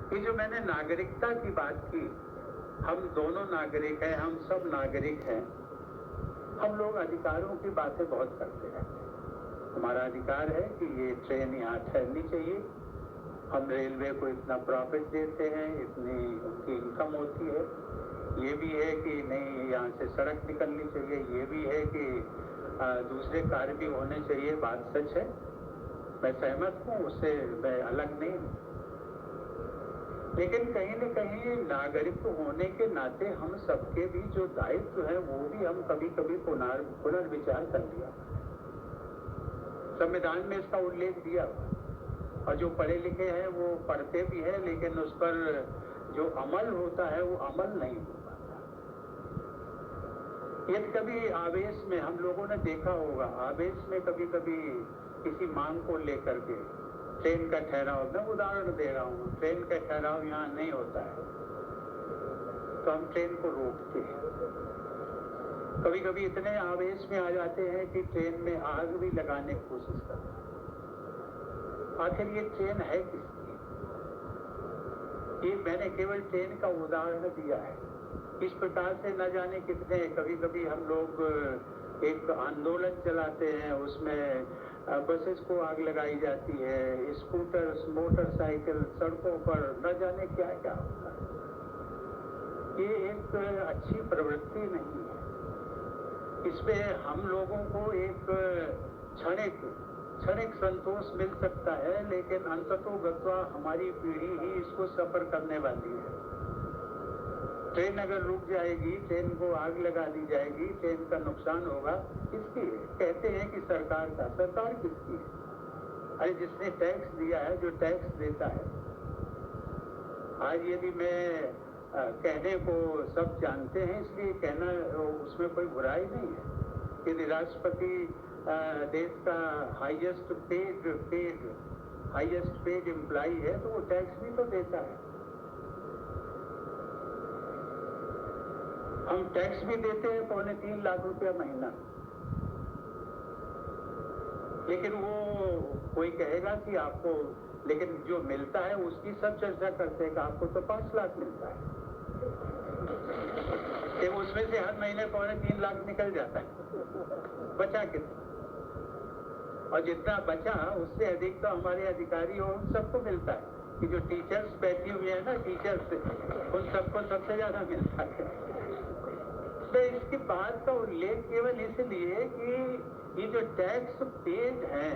कि जो मैंने नागरिकता की बात की, हम दोनों नागरिक हैं, हम सब नागरिक हैं। हम लोग अधिकारों की बातें बहुत करते हैं। हमारा अधिकार है कि ये ट्रेन यहाँ ठहरनी चाहिए, हम रेलवे को इतना प्रॉफिट देते हैं, इतनी उनकी इनकम होती है। ये भी है कि नहीं यहाँ से सड़क निकलनी चाहिए, ये भी है कि दूसरे कार्य भी होने चाहिए। बात सच है, मैं सहमत हूँ, उससे मैं अलग नहीं हूँ। लेकिन कहीं न कहीं नागरिक होने के नाते हम सबके भी जो दायित्व है वो भी हम कभी-कभी पुनर्विचार कर लिया। संविधान में इसका उल्लेख दिया हुआ, और जो पढ़े लिखे हैं वो पढ़ते भी हैं, लेकिन उस पर जो अमल होता है वो अमल नहीं हो पाता। यदि कभी आवेश में, हम लोगों ने देखा होगा, आवेश में कभी-कभी किसी मांग को लेकर के ट्रेन का ठहराव, मैं उदाहरण दे रहा हूँ, ट्रेन का ठहराव यहाँ नहीं होता है तो हम ट्रेन को रोकते हैं। कभी कभी इतने आवेश में आ जाते हैं कि ट्रेन में आग भी लगाने की कोशिश करते हैं। आखिर ये ट्रेन है किसकी? ये मैंने केवल ट्रेन का उदाहरण दिया है। इस प्रकार से न जाने कितने, कभी कभी हम लोग एक आंदोलन चलाते हैं, उसमें बसेस को आग लगाई जाती है, स्कूटर, मोटरसाइकिल सड़कों पर, न जाने क्या क्या होता है। ये एक अच्छी प्रवृत्ति नहीं है। इसमें हम लोगों को एक क्षणिक संतोष मिल सकता है, लेकिन अंततोगत्वा हमारी पीढ़ी ही इसको सफर करने वाली है। ट्रेन अगर रुक जाएगी, ट्रेन को आग लगा दी जाएगी, ट्रेन का नुकसान होगा, किसकी है? कहते हैं कि सरकार का। सरकार किसकी है? अरे जिसने टैक्स दिया है, जो टैक्स देता है। आज यदि मैं कहने को सब जानते हैं, इसलिए कहना उसमें कोई बुराई नहीं है। यदि राष्ट्रपति देश का हाईएस्ट पेड एम्प्लॉई है तो वो टैक्स भी तो देता है। हम टैक्स भी देते हैं 3.25 लाख रुपया महीना, लेकिन वो कोई कहेगा कि आपको, लेकिन जो मिलता है उसकी सब चर्चा करते हैं कि आपको तो 5 लाख मिलता है, कि उसमें से हर महीने 3.25 लाख निकल जाता है, बचा कितना? और जितना बचा उससे अधिक तो हमारे अधिकारी और उन सबको मिलता है, कि जो टीचर्स बैठी हुई है ना, टीचर्स, उन सबको सबसे ज्यादा मिलता है। तो इसकी बात का उल्लेख केवल इसलिए कि ये जो टैक्स पेड हैं,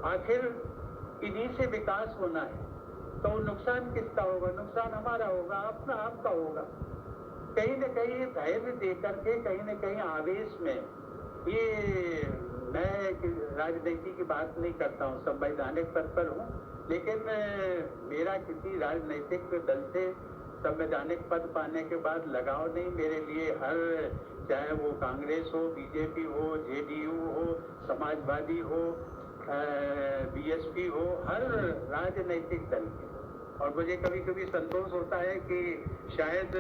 आखिर इन्हीं से विकास होना है, तो नुकसान किसका होगा? नुकसान हमारा होगा, अपना आपका होगा। कहीं न कहीं धैर्य दे करके, कहीं न कहीं आवेश में, ये मैं राजनीति की बात नहीं करता हूँ, संवैधानिक पद पर हूँ, लेकिन मेरा किसी राजनीतिक दल से संवैधानिक पद पाने के बाद लगाव नहीं। मेरे लिए हर, चाहे वो कांग्रेस हो, बीजेपी हो, जेडीयू हो, समाजवादी हो, बीएसपी हो, हर राजनीतिक दल के। और मुझे कभी कभी संतोष होता है कि शायद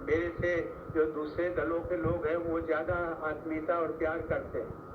मेरे से जो दूसरे दलों के लोग हैं वो ज्यादा आत्मीयता और प्यार करते हैं।